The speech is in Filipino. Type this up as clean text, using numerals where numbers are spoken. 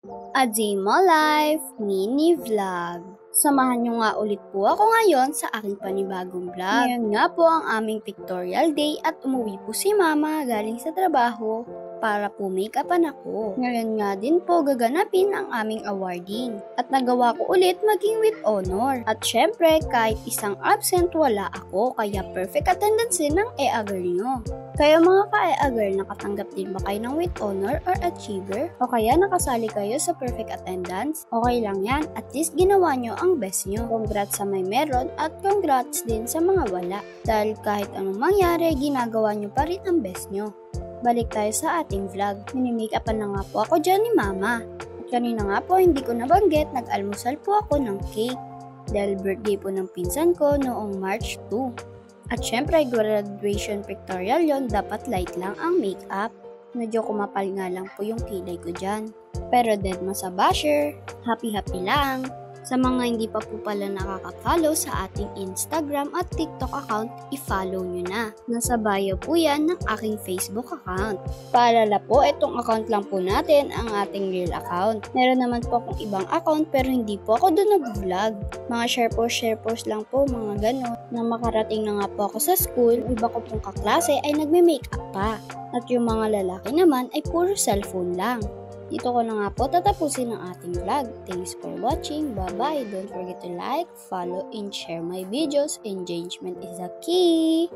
Adzima Life Mini Vlog. Samahan nyo nga ulit po ako ngayon sa aking panibagong vlog. Ngayon nga po ang aming pictorial day at umuwi po si Mama galing sa trabaho para po make-upan ako. Ngayon nga din po gaganapin ang aming awarding. At nagawa ko ulit maging with honor. At syempre kahit isang absent wala ako kaya perfect attendance din ang e-agar nyo. Kaya mga ka-e-agar, nakatanggap din ba kayo ng with honor or achiever? O kaya nakasali kayo sa perfect attendance? Okay lang yan, at least ginawa nyo ang best nyo. Congrats sa may meron at congrats din sa mga wala. Dahil kahit anong mangyari, ginagawa nyo pa rin ang best nyo. Balik tayo sa ating vlog. Minimake-upan na nga po ako dyan ni Mama. At kanina nga po, hindi ko nabanggit, nag-almusal po ako ng cake. Dahil birthday po ng pinsan ko noong March 2. At syempre, graduation pictorial yon, dapat light lang ang makeup. Medyo kumapal nga lang po yung kilay ko dyan. Pero dead ma sa basher, happy-happy lang. Sa mga hindi pa po pala nakaka-follow sa ating Instagram at TikTok account, i-follow nyo na. Nasa bio po yan ng aking Facebook account. Paalala po, itong account lang po natin ang ating real account. Meron naman po akong ibang account pero hindi po ako doon nag-vlog. Mga share post lang po, mga ganon. Nang makarating na nga po ako sa school, iba ko pong kaklase ay nagme-makeup pa. At yung mga lalaki naman ay puro cellphone lang. Dito ko na nga po tatapusin ang ating vlog. Thanks for watching. Bye-bye. Don't forget to like, follow, and share my videos. Engagement is the key.